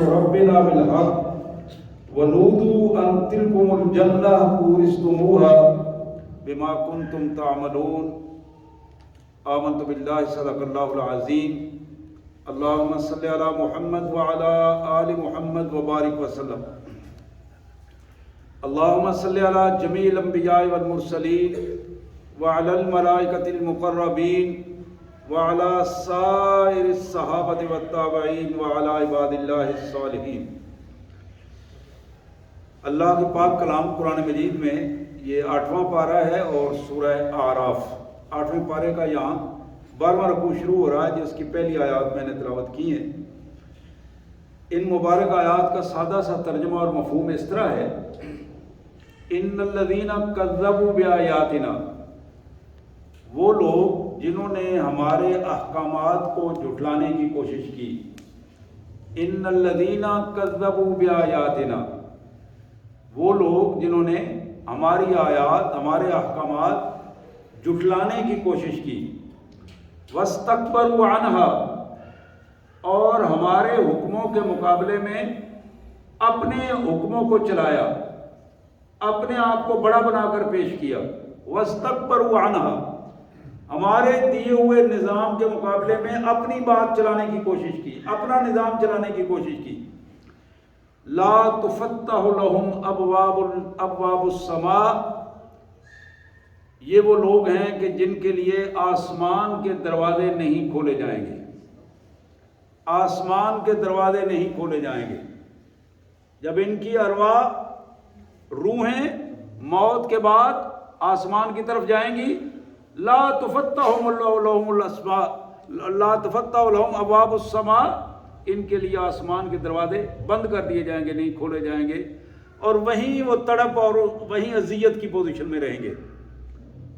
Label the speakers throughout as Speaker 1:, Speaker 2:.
Speaker 1: ربنا بالحق ونودوا ان تلكم الجنة اورثتموها بما كنتم تعملون آمنت باللہ صدق اللہ العظیم اللہم صلی علی محمد وعلی آل محمد وبارک وسلم اللہم صلی علی جمیع الانبیاء والمرسلین وعلی الملائکۃ المقربین وعلی سائر الصحابۃ والتابعین وعلی عباد اللہ الصالحین۔ اللہ کے پاک کلام قرآن مجید میں یہ 8واں پارہ ہے اور سورہ اعراف 8ویں پارے کا یہاں 12واں رکوع شروع ہو رہا ہے، جس کی پہلی آیات میں نے تلاوت کی ہیں۔ ان مبارک آیات کا سادہ سا ترجمہ اور مفہوم اس طرح ہے: ان الذین کذبوا بآیاتنا، وہ لوگ جنہوں نے ہمارے احکامات کو جھٹلانے کی کوشش کی۔ ان الذین کذبوا بآیاتنا، وہ لوگ جنہوں نے ہماری آیات، ہمارے احکامات جھٹلانے کی کوشش کی۔ واستکبروا عنہا، اور ہمارے حکموں کے مقابلے میں اپنے حکموں کو چلایا، اپنے آپ کو بڑا بنا کر پیش کیا۔ واستکبروا عنہا، ہمارے دیے ہوئے نظام کے مقابلے میں اپنی بات چلانے کی کوشش کی، اپنا نظام چلانے کی کوشش کی۔ لا تفتح لهم ابواب السماء، یہ وہ لوگ ہیں کہ جن کے لیے آسمان کے دروازے نہیں کھولے جائیں گے، آسمان کے دروازے نہیں کھولے جائیں گے۔ جب ان کی ارواح، روحیں موت کے بعد آسمان کی طرف جائیں گی، لا تفتح لهم الاسماء، لا تفتح لهم ابواب السماء، ان کے لیے آسمان کے دروازے بند کر دیے جائیں گے، نہیں کھولے جائیں گے، اور وہیں وہ تڑپ اور وہیں اذیت کی پوزیشن میں رہیں گے۔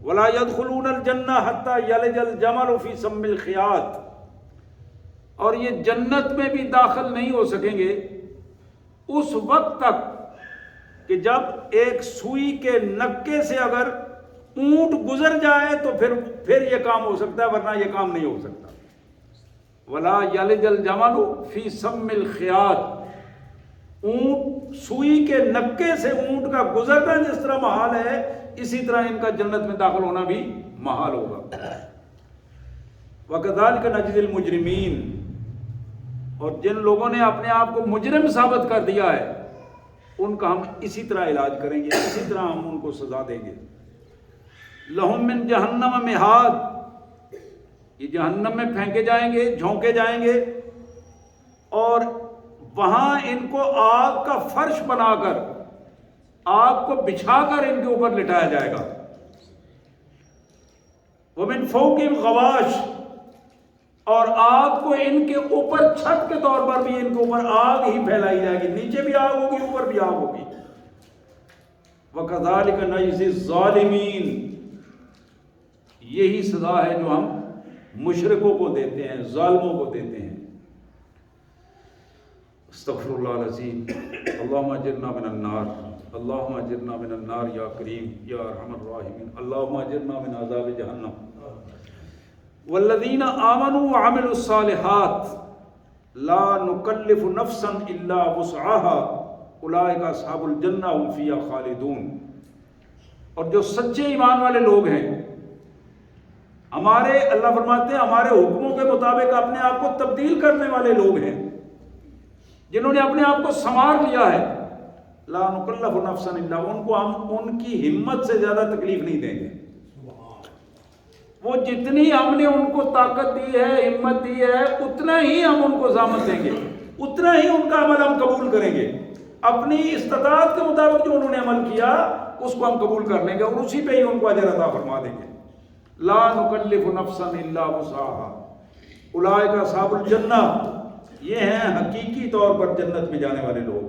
Speaker 1: وَلَا يَدْخُلُونَ الْجَنَّةَ حَتَّى يَلِجَ الْجَمَلُ فِي سَمِّ الْخِيَاطِ، اور یہ جنت میں بھی داخل نہیں ہو سکیں گے اس وقت تک کہ جب ایک سوئی کے نکے سے اگر اونٹ گزر جائے تو پھر یہ کام ہو سکتا ہے، ورنہ یہ کام نہیں ہو سکتا۔ وَلَا يَلِجَ الْجَمَلُ فِي سَمِّ الْخِيَاطِ، اونٹ سوئی کے نکے سے اونٹ کا گزرنا جس طرح محال ہے، اسی طرح ان کا جنت میں داخل ہونا بھی محال ہوگا۔ وَكَذَلِكَ نَجْزِي الْمُجْرِمِينَ، اور جن لوگوں نے اپنے آپ کو مجرم ثابت کر دیا ہے ان کا ہم اسی طرح علاج کریں گے، اسی طرح ہم ان کو سزا دیں گے۔ لَهُم مِّن جَهَنَّمَ مِہَادٌ، یہ جہنم میں پھینکے جائیں گے، جھونکے جائیں گے، اور وہاں ان کو آگ کا فرش بنا کر، آگ کو بچھا کر ان کے اوپر لٹایا جائے گا۔ وَمِن فَوْقِهِمْ غَوَاشٍ، اور آگ کو ان کے اوپر چھت کے طور پر بھی ان کے اوپر آگ ہی پھیلائی جائے گی، نیچے بھی آگ ہوگی، اوپر بھی آگ ہوگی۔ وَكَذَلِكَ نَجْزِي الظَّالِمِينَ، یہی سزا ہے جو ہم مشرکوں کو دیتے ہیں، ظالموں کو دیتے ہیں۔ استغفر اللہ العظیم۔ اللہم اجرنا من النار، اللہم اجرنا من النار یا کریم یا ارحم الراحمین، اللہم اجرنا من عذاب جہنم۔ والذین آمنوا وعملوا الصالحات لا نکلف نفسا الا وسعها اولئک اصحاب الجنہ هم فیہا خالدون، اور جو سچے ایمان والے لوگ ہیں، ہمارے اللہ فرماتے ہیں ہمارے حکموں کے مطابق اپنے آپ کو تبدیل کرنے والے لوگ ہیں، جنہوں نے اپنے آپ کو سنوار لیا ہے، لا نکلف نفسا الا، ان کو ہم ان کی ہمت سے زیادہ تکلیف نہیں دیں گے۔ وہ جتنی ہم نے ان کو طاقت دی ہے، ہمت دی ہے، اتنا ہی ہم ان کو ضامن دیں گے، اتنا ہی ان کا عمل ہم قبول کریں گے۔ اپنی استطاعت کے مطابق جو انہوں نے عمل کیا اس کو ہم قبول کر لیں گے، اور اسی پہ ہی ان کو اجر عطا فرما دیں گے۔ لا نکلف نفسا الا وسعها اولئک اصحاب الجنہ، یہ ہیں حقیقی طور پر جنت میں جانے والے لوگ،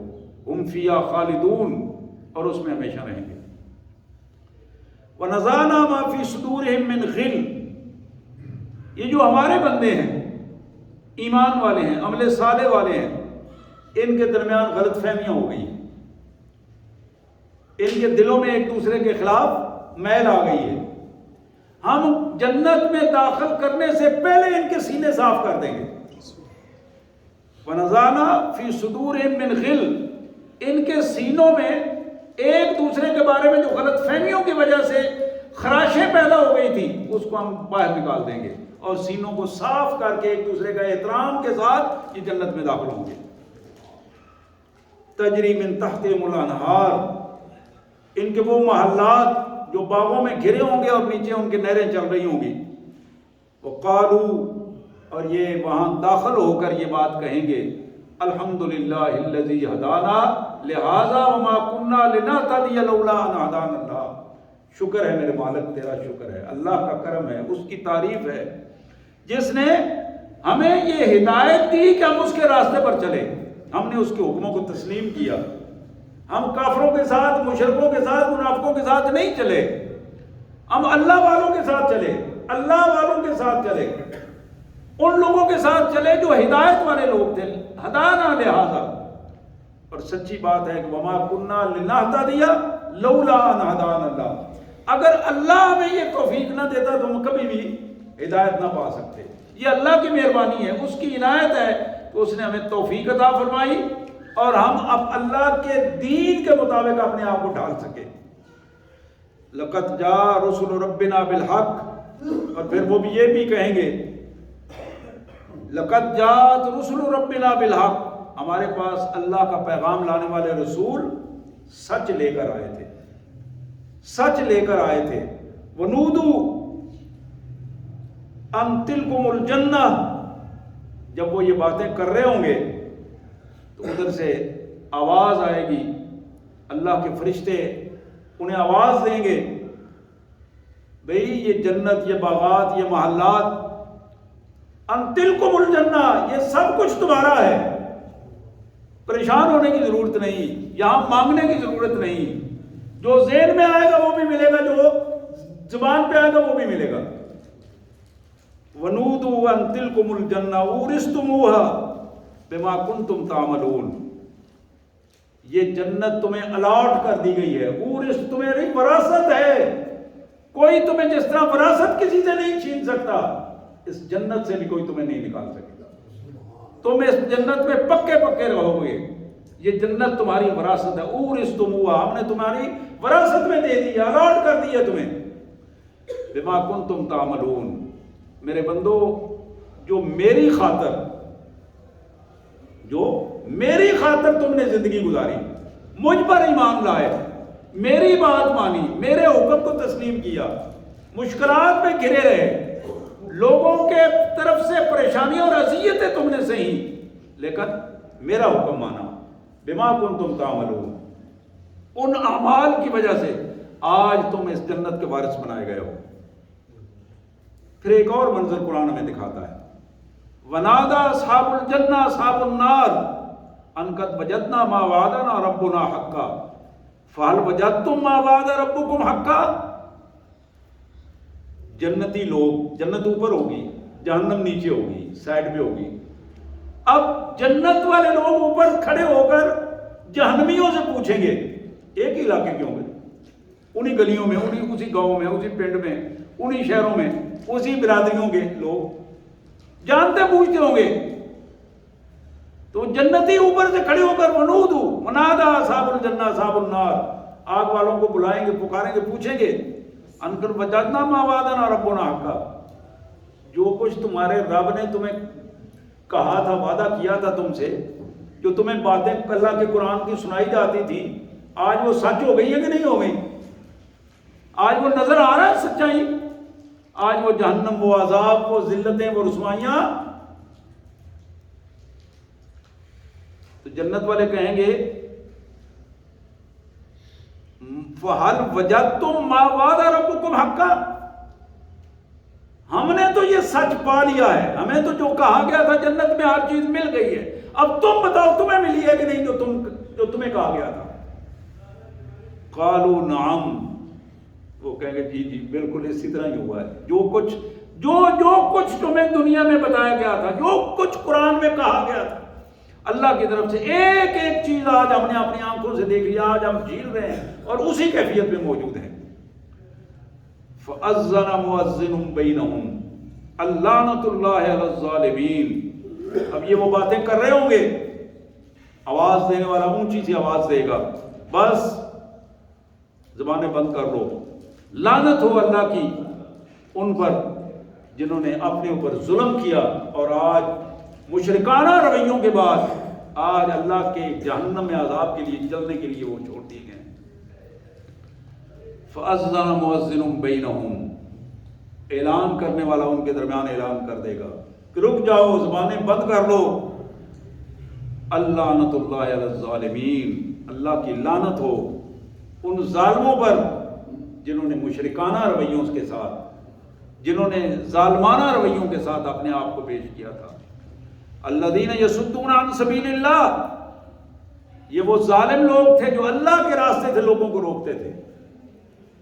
Speaker 1: ہم فیہا خالدون، اور اس میں ہمیشہ رہیں گے۔ وَنَزَعْنَا مَا فِي صُدُورِهِم مِّن غِلٍّ، یہ جو ہمارے بندے ہیں، ایمان والے ہیں، عمل صالح والے ہیں، ان کے درمیان غلط فہمیاں ہو گئی ہیں، ان کے دلوں میں ایک دوسرے کے خلاف میل آ گئی ہے، ہم جنت میں داخل کرنے سے پہلے ان کے سینے صاف کر دیں گے۔ ونزعنا فی صدورہم من غل، ان کے سینوں میں ایک دوسرے کے بارے میں جو غلط فہمیوں کی وجہ سے خراشیں پیدا ہو گئی تھی اس کو ہم باہر نکال دیں گے، اور سینوں کو صاف کر کے ایک دوسرے کا احترام کے ساتھ یہ جنت میں داخل ہوں گے۔ تجری من تحتہم الانہار، ان کے وہ محلات جو باغوں میں گھرے ہوں گے اور نیچے ان کے نہریں چل رہی ہوں گی۔ وقالوا، اور یہ وہاں داخل ہو کر یہ بات کہیں گے، الحمدللہ الذی ہدانا لہذا وما کننا لنہتدی لولا ان ہدانا اللہ، شکر ہے میرے مالک تیرا شکر ہے، اللہ کا کرم ہے، اس کی تعریف ہے جس نے ہمیں یہ ہدایت دی کہ ہم اس کے راستے پر چلے، ہم نے اس کے حکموں کو تسلیم کیا، ہم کافروں کے ساتھ، مشرکوں کے ساتھ، منافقوں کے ساتھ نہیں چلے، ہم اللہ والوں کے ساتھ چلے، اللہ والوں کے ساتھ چلے، ان لوگوں کے ساتھ چلے جو ہدایت والے لوگ تھے، ہدانا لہذا۔ اور سچی بات ہے کہ وما کننا لنہتدی لولا ان ہدانا اللہ، اگر اللہ ہمیں یہ توفیق نہ دیتا تو ہم کبھی بھی ہدایت نہ پا سکتے۔ یہ اللہ کی مہربانی ہے، اس کی عنایت ہے کہ اس نے ہمیں توفیق عطا فرمائی اور ہم اب اللہ کے دین کے مطابق اپنے آپ کو ڈھال سکے۔ لقد جاء رسل ربنا بالحق، اور پھر وہ بھی یہ بھی کہیں گے لقد جاءت رسل ربنا بالحق، ہمارے پاس اللہ کا پیغام لانے والے رسول سچ لے کر آئے تھے، سچ لے کر آئے تھے۔ ونودو ان تلکم الجنہ، جب وہ یہ باتیں کر رہے ہوں گے تو ادھر سے آواز آئے گی، اللہ کے فرشتے انہیں آواز دیں گے، بھئی یہ جنت، یہ باغات، یہ محلات، ان تلکم الجنہ، یہ سب کچھ تمہارا ہے، پریشان ہونے کی ضرورت نہیں، یہاں مانگنے کی ضرورت نہیں، جو ذہن میں آئے گا وہ بھی ملے گا، جو زبان پہ آئے گا وہ بھی ملے گا۔ وَنُودُوا أَن تِلْكُمُ الْجَنَّةُ أُورِثْتُمُوهَا بِمَا كُنْتُمْ تَعْمَلُونَ، یہ جنت تمہیں الاٹ کر دی گئی ہے، اورث تمہاری وراثت ہے، کوئی تمہیں جس طرح وراثت کسی سے نہیں چھین سکتا، اس جنت سے بھی کوئی تمہیں نہیں نکال سکے گا، تم اس جنت میں پکے پکے رہو گے، یہ جنت تمہاری وراثت ہے، اورثتموہا، ہم نے تمہاری وراثت میں دے دی، الاٹ کر دی ہے تمہیں، بما کنتم تعملون، میرے بندو جو میری خاطر تم نے زندگی گزاری، مجھ پر ایمان لائے، میری بات مانی، میرے حکم کو تسلیم کیا، مشکلات میں گھرے رہے، لوگوں کے طرف سے پریشانیاں اور اذیتیں تم نے سہی لیکن میرا حکم مانا، بما کنتم تعملون، ان اعمال کی وجہ سے آج تم اس جنت کے وارث بنائے گئے ہو۔ پھر ایک اور منظر قرآن ہمیں دکھاتا ہے، وَنَادَى أَصْحَابُ الْجَنَّةِ أَصْحَابَ النَّارِ أَن قَدْ وَجَدْنَا مَا وَعَدَنَا رَبُّنَا حَقًّا فَهَلْ وَجَدتُّم مَا وَعَدَ رَبُّكُمْ حَقًّا، جنتی لوگ، جنت اوپر ہوگی، جہنم نیچے ہوگی، سائڈ پہ ہوگی، اب جنت والے لوگ اوپر کھڑے ہو کر جہنمیوں سے پوچھیں گے، ایک ہی علاقے کے ہوں گے، انہی گلیوں میں، اسی گاؤں میں، اسی پنڈ میں، انہی شہروں میں، اسی برادریوں کے لوگ جانتے پوچھتے ہوں گے، تو جنتی اوپر سے کھڑے ہو کر ونودو ونادا اصحاب الجنہ اصحاب النار، آگ والوں کو بلائیں گے، پکاریں گے، پوچھیں گے، انکر وجدنا ما وعدنا ربنا حقا، جو کچھ تمہارے رب نے تمہیں کہا تھا، وعدہ کیا تھا تم سے، جو تمہیں باتیں اللہ کے قرآن کی سنائی جاتی تھی، آج وہ سچ ہو گئی ہے کہ نہیں ہو گئی؟ آج وہ نظر آ رہا ہے سچائی؟ آج وہ جہنم، وہ عذاب، وہ ذلتیں، وہ رسوائیاں؟ تو جنت والے کہیں گے فَهَلْ وَجَدْتُم مَّا وَعَدَ رَبُّكُمْ حَقًّا، ہم نے تو یہ سچ پا لیا ہے، ہمیں تو جو کہا گیا تھا جنت میں ہر چیز مل گئی ہے، اب تم بتاؤ تمہیں ملی ہے کہ نہیں جو تمہیں کہا گیا تھا؟ قالوا نعم، وہ کہیں گے جی جی بالکل اسی طرح ہی ہوا ہے، جو کچھ تمہیں دنیا میں بتایا گیا تھا، جو کچھ قرآن میں کہا گیا تھا، اللہ کی طرف سے ایک ایک چیز آج ہم نے اپنی آنکھوں سے دیکھ لیا، آج ہم جھیل رہے ہیں اور اسی کیفیت میں موجود ہیں۔ فَأَذَّنَ مُؤَذِّنٌ بَيْنَهُمْ اللَّعْنَةُ اللَّهِ عَلَى الظَّالِمِينَ، اب یہ وہ باتیں کر رہے ہوں گے، آواز دینے والا اونچی سی آواز دے گا، بس زبانیں بند کر لو۔ لعنت ہو اللہ کی ان پر جنہوں نے اپنے اوپر ظلم کیا، اور آج مشرکانہ رویوں کے بعد آج اللہ کے جہنم میں عذاب کے لیے جلنے کے لیے وہ چھوڑ دیے گئے۔ فَأَذَّنَ مُؤَذِّنٌ بَيْنَهُمْ، اعلان کرنے والا ان کے درمیان اعلان کر دے گا کہ رک جاؤ، زبانیں بند کر لو۔ اللعنۃ اللہ علی الظالمین، اللہ کی لعنت ہو ان ظالموں پر جنہوں نے مشرکانہ رویوں کے ساتھ، جنہوں نے ظالمانہ رویوں کے ساتھ اپنے آپ کو پیش کیا تھا۔ الذین یصدون عن سبیل اللہ، یہ وہ ظالم لوگ تھے جو اللہ کے راستے سے لوگوں کو روکتے تھے،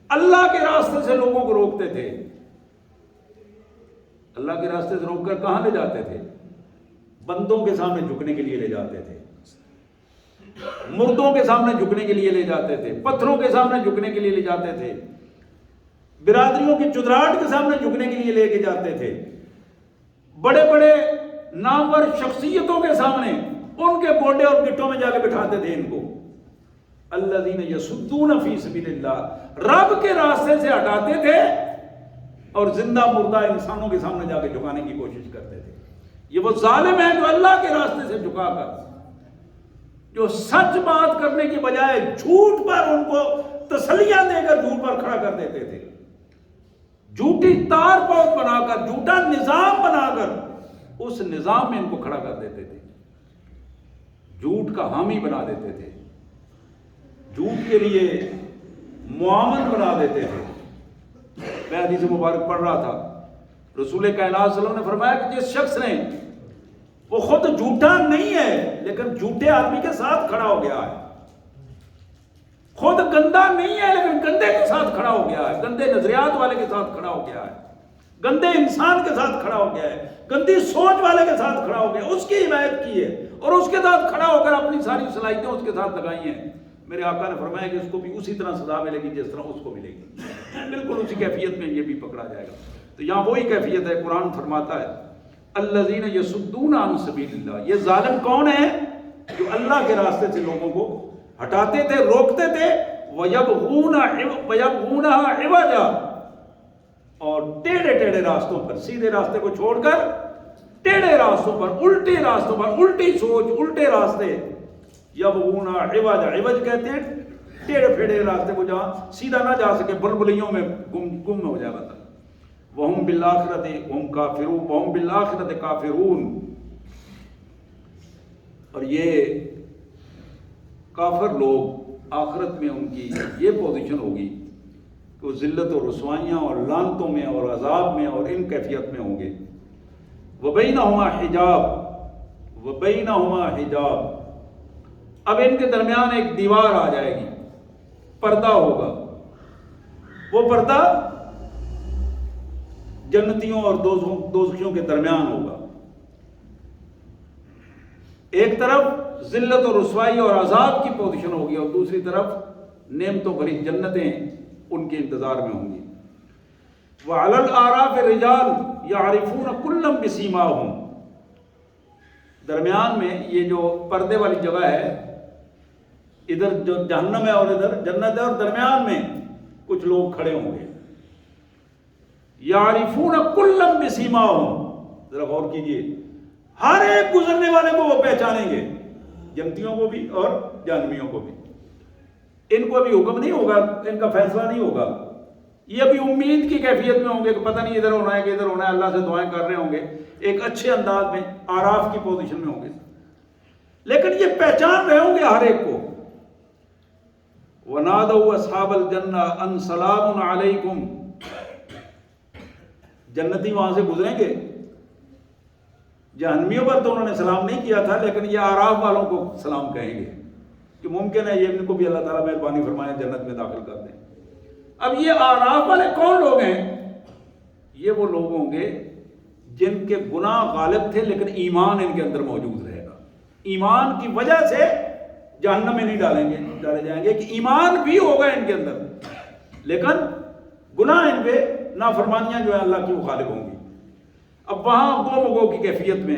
Speaker 1: اللہ کے راستے سے لوگوں کو روکتے تھے۔ اللہ کے راستے سے روک کر کہاں لے جاتے تھے؟ بندوں کے سامنے جھکنے کے لیے لے جاتے تھے، مردوں کے سامنے جھکنے کے لیے لے جاتے تھے، پتھروں کے سامنے جھکنے کے لیے لے جاتے تھے، برادریوں کی چدراہٹ کے سامنے جھکنے کے لیے لے کے جاتے تھے، بڑے بڑے نامور شخصیتوں کے سامنے ان کے گوڈے اور گٹوں میں جا کے بٹھاتے تھے ان کو۔ الذین یصدون فی سبیل اللہ، رب کے راستے سے ہٹاتے تھے اور زندہ مردہ انسانوں کے سامنے جا کے جھکانے کی کوشش کرتے تھے۔ یہ وہ ظالم ہیں جو اللہ کے راستے سے جھکا کر، جو سچ بات کرنے کی بجائے جھوٹ پر ان کو تسلیاں دے کر جھوٹ پر کھڑا کر دیتے تھے، جھوٹی تار پوت بنا کر، جھوٹا نظام بنا کر اس نظام میں ان کو کھڑا کر دیتے تھے، جھوٹ کا حامی بنا دیتے تھے، جھوٹ کے لیے معاون بنا دیتے تھے۔ میں حدیث مبارک پڑھ رہا تھا، رسول کائنات صلی اللہ علیہ وسلم نے فرمایا کہ جس شخص نے، وہ خود جھوٹا نہیں ہے لیکن جھوٹے آدمی کے ساتھ کھڑا ہو گیا ہے، خود گندا نہیں ہے لیکن گندے کے ساتھ کھڑا ہو گیا ہے، گندے نظریات والے کے ساتھ کھڑا ہو گیا ہے، گندے انسان کے ساتھ کھڑا ہو گیا ہے، گندی سوچ والے کے ساتھ کھڑا ہو گیا، اس کی حمایت کی ہے اور اس کے ساتھ کھڑا ہو کر اپنی ساری صلاحیتیں اس کے ساتھ لگائی ہیں۔ میرے آقا نے فرمایا کہ اس کو بھی اسی طرح سزا ملے گی جس طرح اس کو ملے گی، بالکل اسی کیفیت میں یہ بھی پکڑا جائے گا۔ تو یہاں وہی کیفیت ہے، قرآن فرماتا ہے الذین یصدون عن سبیل اللہ، یہ ظالم کون ہے؟ جو اللہ کے راستے سے لوگوں کو ہٹاتے تھے، روکتے تھے، وَيَبْغُونَهَا عِوَجًا، اور ٹیڑھے ٹیڑھے راستوں پر، سیدھے راستے کو چھوڑ کر ٹیڑھے راستوں پر، الٹے راستوں پر، الٹی سوچ، الٹے راستے، یبغونہا عوجا، عوج کہتے ہیں ٹیڑھے پھیڑے راستے کو جہاں سیدھا نہ جا سکے، بلبلیوں میں گم ہو جائے گا۔ وَهُمْ بِالْآخِرَةِ هُمْ كَافِرُونَ وَهُمْ بِالْآخِرَةِ كَافِرُونَ، اور یہ کافر لوگ آخرت میں ان کی یہ پوزیشن ہوگی کہ وہ ذلت اور رسوائیاں اور لعنتوں میں اور عذاب میں اور ان کیفیت میں ہوں گے۔ وَبَيْنَهُمَا حِجَابٌ وَبَيْنَهُمَا حِجَابٌ، اب ان کے درمیان ایک دیوار آ جائے گی، پردہ ہوگا، وہ پردہ جنتیوں اور دوزخیوں کے درمیان ہوگا۔ ایک طرف ذلت اور رسوائی اور عذاب کی پوزیشن ہوگی اور دوسری طرف نعمتوں بھری جنتیں ان کے انتظار میں ہوں گی۔ وَعَلَى الْأَعْرَافِ رِجَالٌ يَعْرِفُونَ كُلًّا بِسِيمَاهُمْ، درمیان میں یہ جو پردے والی جگہ ہے، ادھر جو جہنم ہے اور ادھر جنت ہے، اور درمیان میں کچھ لوگ کھڑے ہوں گے۔ یعرفون کلا بسیماہم، ذرا غور کیجئے، ہر ایک گزرنے والے کو وہ پہچانیں گے، جنتیوں کو بھی اور جہنمیوں کو بھی۔ ان کو ابھی حکم نہیں ہوگا، ان کا فیصلہ نہیں ہوگا، یہ ابھی امید کی کیفیت میں ہوں گے کہ پتہ نہیں ادھر ہونا ہے کہ ادھر ہونا ہے، اللہ سے دعائیں کر رہے ہوں گے، ایک اچھے انداز میں آراف کی پوزیشن میں ہوں گے، لیکن یہ پہچان رہے ہوں گے ہر ایک کو۔ وَنَادَوْا أَصْحَابَ الْجَنَّةِ أَنْ سَلَامٌ عَلَيْكُمْ، جنتی وہاں سے گزریں گے، جہنمیوں پر تو انہوں نے سلام نہیں کیا تھا، لیکن یہ آراف والوں کو سلام کہیں گے کہ ممکن ہے یہ ان کو بھی اللہ تعالیٰ مہربانی فرمائے جنت میں داخل کر دیں۔ اب یہ آراف والے کون لوگ ہیں؟ یہ وہ لوگ ہوں گے جن کے گناہ غالب تھے لیکن ایمان ان کے اندر موجود رہے گا، ایمان کی وجہ سے جہنم میں نہیں ڈالے جائیں گے، کہ ایمان بھی ہوگا ان کے اندر لیکن گناہ ان پہ، نافرمانیاں جو ہے اللہ کی وہ غالب ہوں گی۔ اب وہاں گو مگو کی کیفیت میں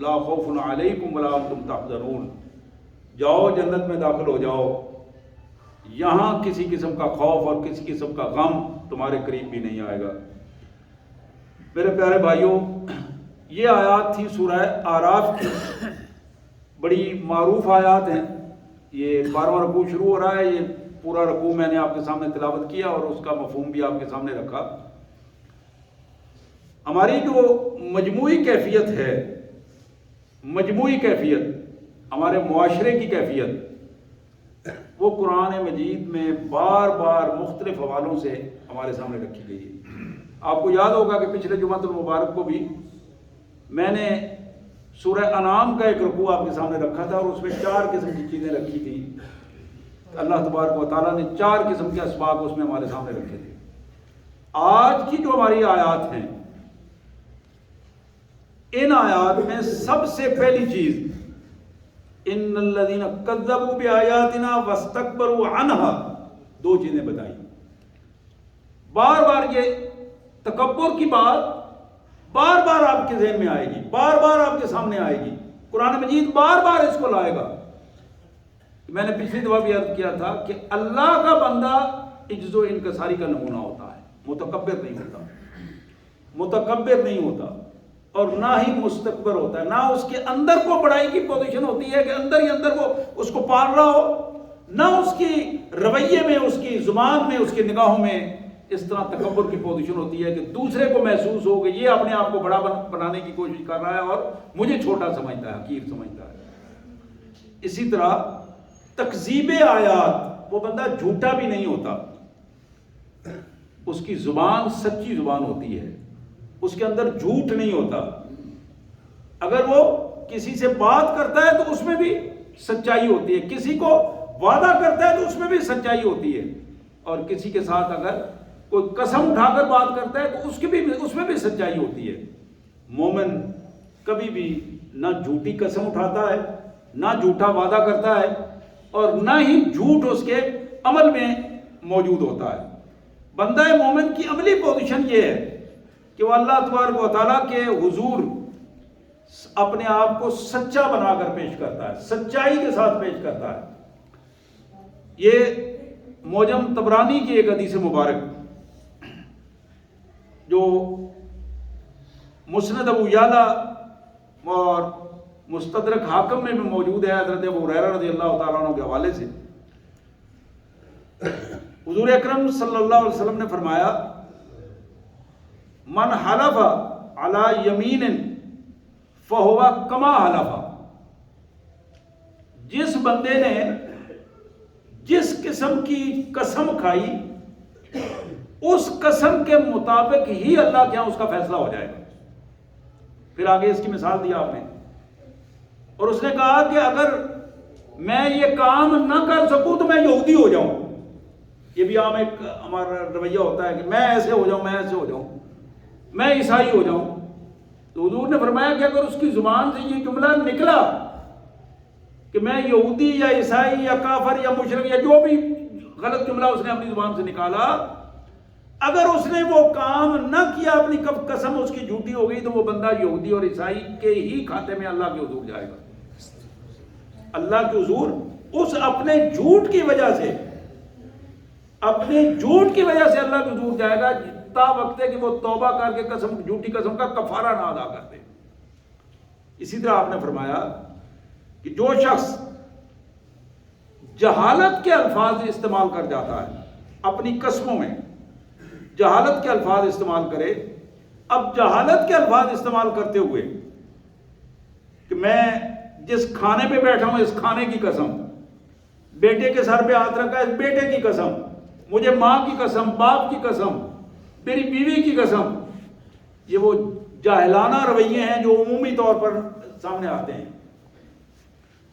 Speaker 1: لا خوف علیکم ولا انتم تحزنون، جاؤ جنت میں داخل ہو جاؤ، یہاں کسی قسم کا خوف اور کسی قسم کا غم تمہارے قریب بھی نہیں آئے گا۔ میرے پیارے بھائیوں، یہ آیات تھی سورہ اعراف کی، بڑی معروف آیات ہیں۔ یہ 12واں رکوع شروع ہو رہا ہے، یہ پورا رکوع میں نے آپ کے سامنے تلاوت کیا اور اس کا مفہوم بھی آپ کے سامنے رکھا۔ ہماری جو مجموعی کیفیت ہے، مجموعی کیفیت، ہمارے معاشرے کی کیفیت، وہ قرآن مجید میں بار بار مختلف حوالوں سے ہمارے سامنے رکھی گئی ہے۔ آپ کو یاد ہوگا کہ پچھلے جمعۃ المبارک کو بھی میں نے سورہ انعام کا ایک رکوع آپ کے سامنے رکھا تھا، اور اس میں 4 قسم کی چیزیں رکھی تھیں۔ اللہ تبارک و تعالیٰ نے 4 قسم کے اسباق اس میں ہمارے سامنے رکھے تھے۔ آج کی جو ہماری آیات ہیں، ان آیات میں سب سے پہلی چیز ان الذین کذبوا بآیاتنا واستکبروا عنہا، 2 چیزیں بتائیں۔ بار بار یہ تکبر کی بات بار بار آپ کے ذہن میں آئے گی، بار بار آپ کے سامنے آئے گی، قرآن مجید بار بار اس کو لائے گا۔ میں نے پچھلی دفعہ بھی عرض کیا تھا کہ اللہ کا بندہ عجز و انکساری کا نمونہ ہوتا ہے، متکبر نہیں ہوتا، متکبر نہیں ہوتا، اور نہ ہی مستکبر ہوتا ہے، نہ اس کے اندر کو بڑائی کی پوزیشن ہوتی ہے کہ اندر ہی اندر وہ اس کو پال رہا ہو، نہ اس کی رویے میں، اس کی زبان میں، اس کی نگاہوں میں اس طرح تکبر کی پوزیشن ہوتی ہے کہ دوسرے کو محسوس ہو کہ یہ اپنے آپ کو بڑا بنانے کی کوشش کر رہا ہے اور مجھے چھوٹا سمجھتا ہے، حقیر سمجھتا ہے۔ اسی طرح تکذیب آیات، وہ بندہ جھوٹا بھی نہیں ہوتا، اس کی زبان سچی زبان ہوتی ہے، اس کے اندر جھوٹ نہیں ہوتا۔ اگر وہ کسی سے بات کرتا ہے تو اس میں بھی سچائی ہوتی ہے، کسی کو وعدہ کرتا ہے تو اس میں بھی سچائی ہوتی ہے، اور کسی کے ساتھ اگر کوئی قسم اٹھا کر بات کرتا ہے تو اس میں بھی سچائی ہوتی ہے۔ مومن کبھی بھی نہ جھوٹی قسم اٹھاتا ہے، نہ جھوٹا وعدہ کرتا ہے، اور نہ ہی جھوٹ اس کے عمل میں موجود ہوتا ہے۔ بندہ مومن کی عملی پوزیشن یہ ہے کہ وہ اللہ تبارک و تعالیٰ کے حضور اپنے آپ کو سچا بنا کر پیش کرتا ہے، سچائی کے ساتھ پیش کرتا ہے۔ یہ معجم طبرانی کی ایک حدیث مبارک جو مسند ابو یعلا اور مستدرک حاکم میں بھی موجود ہے، حضرت ابو ہریرہ رضی اللہ تعالیٰ عنہ کے حوالے سے، حضور اکرم صلی اللہ علیہ وسلم نے فرمایا، من حلف علی یمین فہو کما حلف، جس بندے نے جس قسم کی قسم کھائی اس قسم کے مطابق ہی اللہ کے یہاں اس کا فیصلہ ہو جائے گا۔ پھر آگے اس کی مثال دیا آپ نے، اور اس نے کہا کہ اگر میں یہ کام نہ کر سکوں تو میں یہودی ہو جاؤں۔ یہ بھی عام ایک ہمارا رویہ ہوتا ہے کہ میں ایسے ہو جاؤں، میں ایسے ہو جاؤں، میں عیسائی ہو جاؤں۔ تو حضور نے فرمایا کہ اگر اس کی زبان سے یہ جملہ نکلا کہ میں یہودی یا عیسائی یا کافر یا مشرک یا جو بھی غلط جملہ اس نے اپنی زبان سے نکالا، اگر اس نے وہ کام نہ کیا، اپنی قسم اس کی جھوٹی ہو گئی، تو وہ بندہ یہودی اور عیسائی کے ہی کھاتے میں اللہ کے حضور جائے گا۔ اللہ کے حضور اس اپنے جھوٹ کی وجہ سے، اپنے جھوٹ کی وجہ سے اللہ کے حضور جائے گا تا وقت ہے کہ وہ توبہ کر کے قسم، جھوٹی قسم کا کفارہ نہ ادا کر دے۔ اسی طرح آپ نے فرمایا کہ جو شخص جہالت کے الفاظ استعمال کر جاتا ہے اپنی قسموں میں، جہالت کے الفاظ استعمال کرے، اب جہالت کے الفاظ استعمال کرتے ہوئے کہ میں جس کھانے پہ بیٹھا ہوں اس کھانے کی قسم، بیٹے کے سر پہ ہاتھ رکھا ہے اس بیٹے کی قسم، مجھے ماں کی قسم، باپ کی قسم، میری بیوی کی قسم، یہ وہ جاہلانہ رویے ہیں جو عمومی طور پر سامنے آتے ہیں۔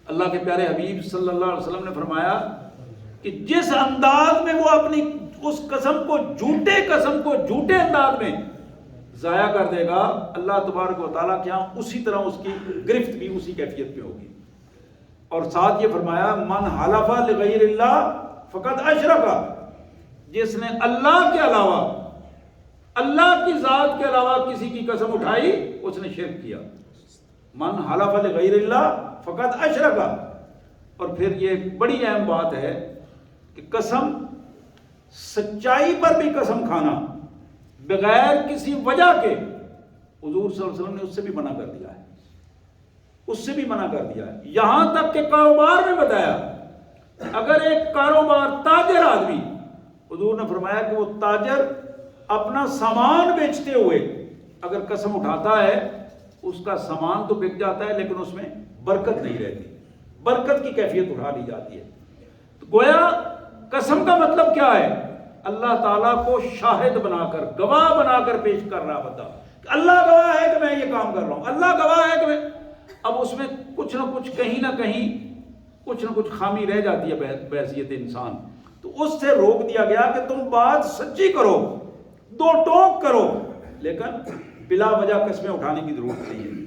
Speaker 1: اللہ کے پیارے حبیب صلی اللہ علیہ وسلم نے فرمایا کہ جس انداز میں وہ اپنی اس قسم کو، جھوٹے قسم کو جھوٹے انداز میں ضائع کر دے گا، اللہ تبارک و تعالیٰ کے یہاں اسی طرح اس کی گرفت بھی اسی کیفیت میں ہوگی۔ اور ساتھ یہ فرمایا، من حلف لغیر اللہ فقد اشرک، جس نے اللہ کے علاوہ، اللہ کی ذات کے علاوہ کسی کی قسم اٹھائی اس نے شرک کیا۔ من حلف لغیر اللہ فقط اشرک. اور پھر یہ ایک بڑی اہم بات ہے کہ قسم، سچائی پر بھی قسم کھانا بغیر کسی وجہ کے، حضور صلی اللہ علیہ وسلم نے اس سے بھی منع کر دیا ہے، اس سے بھی منع کر دیا ہے. یہاں تک کہ کاروبار میں بتایا، اگر ایک کاروبار تاجر آدمی، حضور نے فرمایا کہ وہ تاجر اپنا سامان بیچتے ہوئے اگر قسم اٹھاتا ہے، اس کا سامان تو بک جاتا ہے لیکن اس میں برکت نہیں رہتی، برکت کی کیفیت اٹھا لی جاتی ہے. تو گویا قسم کا مطلب کیا ہے؟ اللہ تعالیٰ کو شاہد بنا کر، گواہ بنا کر پیش کر رہا بندہ کہ اللہ گواہ ہے کہ میں یہ کام کر رہا ہوں، اللہ گواہ ہے کہ میں، اب اس میں کچھ نہ کچھ کہیں نہ کہیں کچھ نہ کچھ خامی رہ جاتی ہے بحیثیت انسان. تو اس سے روک دیا گیا کہ تم بات سچی کرو، دو ٹوک کرو، لیکن بلا وجہ قسمیں اٹھانے کی ضرورت نہیں ہے.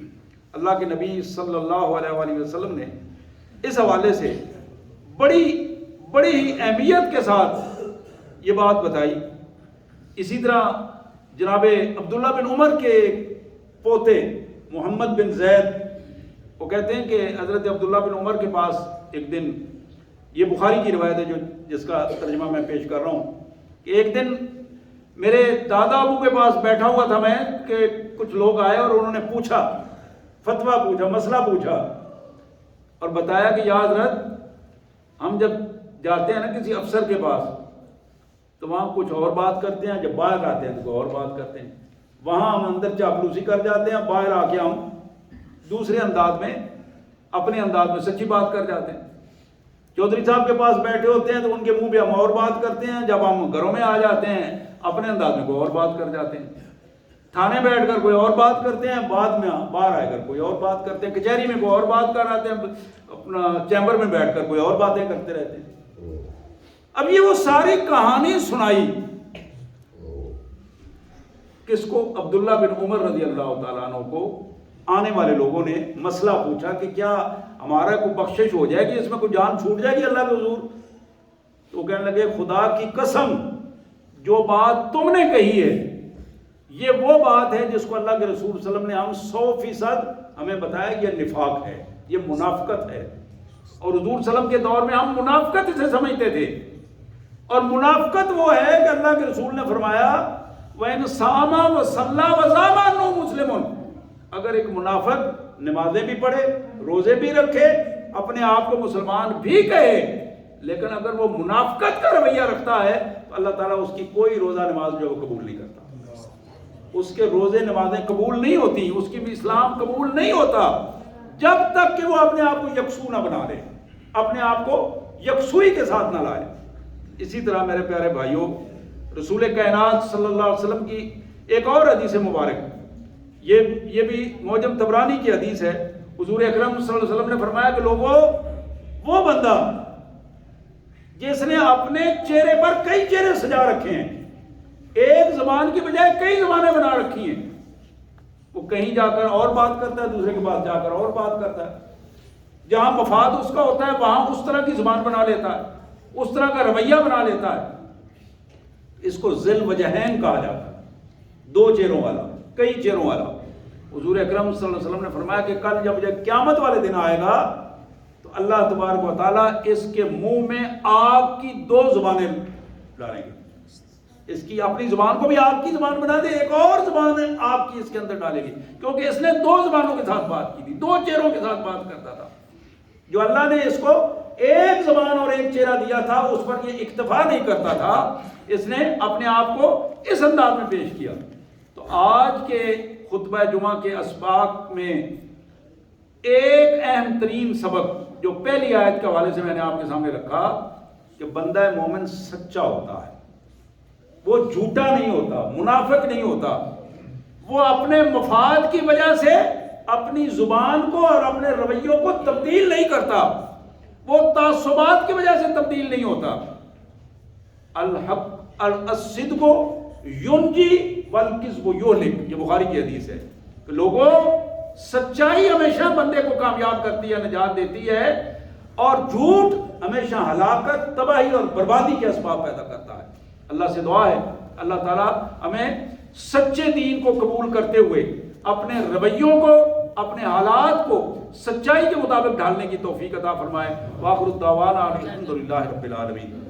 Speaker 1: اللہ کے نبی صلی اللہ علیہ وآلہ وسلم نے اس حوالے سے بڑی ہی اہمیت کے ساتھ یہ بات بتائی. اسی طرح جناب عبداللہ بن عمر کے پوتے محمد بن زید، وہ کہتے ہیں کہ حضرت عبداللہ بن عمر کے پاس ایک دن، یہ بخاری کی روایت ہے جس کا ترجمہ میں پیش کر رہا ہوں، کہ ایک دن میرے دادا ابو کے پاس بیٹھا ہوا تھا میں، کہ کچھ لوگ آئے اور انہوں نے پوچھا، فتویٰ پوچھا، مسئلہ پوچھا، اور بتایا کہ یا حضرت ہم جب جاتے ہیں نا کسی افسر کے پاس تو وہاں کچھ اور بات کرتے ہیں، جب باہر آتے ہیں تو کوئی اور بات کرتے ہیں. وہاں ہم اندر چاپلوسی کر جاتے ہیں، باہر آ کے ہم دوسرے انداز میں، اپنے انداز میں سچی بات کر جاتے ہیں. چودھری صاحب کے پاس بیٹھے ہوتے ہیں تو ان کے منہ پہ ہم اور بات کرتے ہیں، جب ہم گھروں میں آ جاتے ہیں اپنے انداز میں کوئی اور بات کر جاتے ہیں. تھانے بیٹھ کر کوئی اور بات کرتے ہیں، بعد میں باہر آئے کر کوئی اور بات کرتے ہیں، کچہری میں کوئی اور بات کر آتے ہیں، اپنا چیمبر میں بیٹھ کر کوئی اور باتیں کرتے رہتے ہیں. اب یہ وہ ساری کہانی سنائی کس کو؟ عبداللہ بن عمر رضی اللہ تعالیٰ عنہ کو. آنے والے لوگوں نے مسئلہ پوچھا کہ کیا ہمارا کوئی بخشش ہو جائے گی، اس میں کوئی جان چھوٹ جائے گی اللہ کے حضور؟ تو کہنے لگے خدا کی قسم جو بات تم نے کہی ہے یہ وہ بات ہے جس کو اللہ کے رسول صلی اللہ علیہ وسلم نے ہم 100% ہمیں بتایا کہ یہ نفاق ہے، یہ منافقت ہے. اور حضور صلی اللہ علیہ وسلم کے دور میں ہم منافقت اسے سمجھتے تھے، اور منافقت وہ ہے کہ اللہ کے رسول نے فرمایا وَإِنْ صَامَ وَصَلَّى وَزَامَ أَنَّهُ مُسْلِمٌ، اگر ایک منافق نمازیں بھی پڑھے، روزے بھی رکھے، اپنے آپ کو مسلمان بھی کہے، لیکن اگر وہ منافقت کا رویہ رکھتا ہے تو اللہ تعالیٰ اس کی کوئی روزہ نماز جو ہے وہ قبول نہیں کرتا، اس کے روزے نمازیں قبول نہیں ہوتی، اس کی بھی اسلام قبول نہیں ہوتا جب تک کہ وہ اپنے آپ کو یکسو نہ بنا لے، اپنے آپ کو یکسوئی کے ساتھ نہ لائے. اسی طرح میرے پیارے بھائیوں، رسول کائنات صلی اللہ علیہ وسلم کی ایک اور حدیث مبارک، یہ بھی معجم طبرانی کی حدیث ہے. حضور اکرم صلی اللہ علیہ وسلم نے فرمایا کہ لوگوں، وہ بندہ جس نے اپنے چہرے پر کئی چہرے سجا رکھے ہیں، ایک زبان کی بجائے کئی زبانیں بنا رکھی ہیں، وہ کہیں جا کر اور بات کرتا ہے، دوسرے کے پاس جا کر اور بات کرتا ہے، جہاں مفاد اس کا ہوتا ہے وہاں اس طرح کی زبان بنا لیتا ہے، اس طرح کا رویہ بنا لیتا ہے. اس کو ذل وجہین کہا جاتا ہے، دو چہروں والا، کئی چہروں والا. حضور اکرم صلی اللہ علیہ وسلم نے فرمایا کہ کل جب یہ قیامت والے دن آئے گا تو اللہ تبارک و تعالیٰ اس کے منہ میں آگ کی 2 زبانیں ڈالیں گے. اس کی اپنی زبان کو بھی آگ کی زبان بنا دے، ایک اور زبان آگ کی اس کے اندر ڈالے گی، کیونکہ اس نے 2 زبانوں کے ساتھ بات کی تھی، 2 چہروں کے ساتھ بات کرتا تھا. جو اللہ نے اس کو ایک زبان اور ایک چہرہ دیا تھا اس پر یہ اکتفا نہیں کرتا تھا، اس نے اپنے آپ کو اس انداز میں پیش کیا. تو آج کے خطبہ جمعہ کے اسباق میں ایک اہم ترین سبق جو پہلی آیت کے حوالے سے میں نے آپ کے سامنے رکھا کہ بندہ مومن سچا ہوتا ہے، وہ جھوٹا نہیں ہوتا، منافق نہیں ہوتا، وہ اپنے مفاد کی وجہ سے اپنی زبان کو اور اپنے رویوں کو تبدیل نہیں کرتا، وہ تعصبات کی وجہ سے تبدیل نہیں ہوتا. الحق الصدق ینجی والکذب یہلک، یہ بخاری کی حدیث ہے کہ لوگوں، سچائی ہمیشہ بندے کو کامیاب کرتی ہے، نجات دیتی ہے، اور جھوٹ ہمیشہ ہلاکت، تباہی اور بربادی کے اسباب پیدا کرتا ہے. اللہ سے دعا ہے اللہ تعالیٰ ہمیں سچے دین کو قبول کرتے ہوئے اپنے رویوں کو اپنے حالات کو سچائی کے مطابق ڈھالنے کی توفیق عطا فرمائے۔ وآخر الدعوانا الحمدللہ رب العالمین۔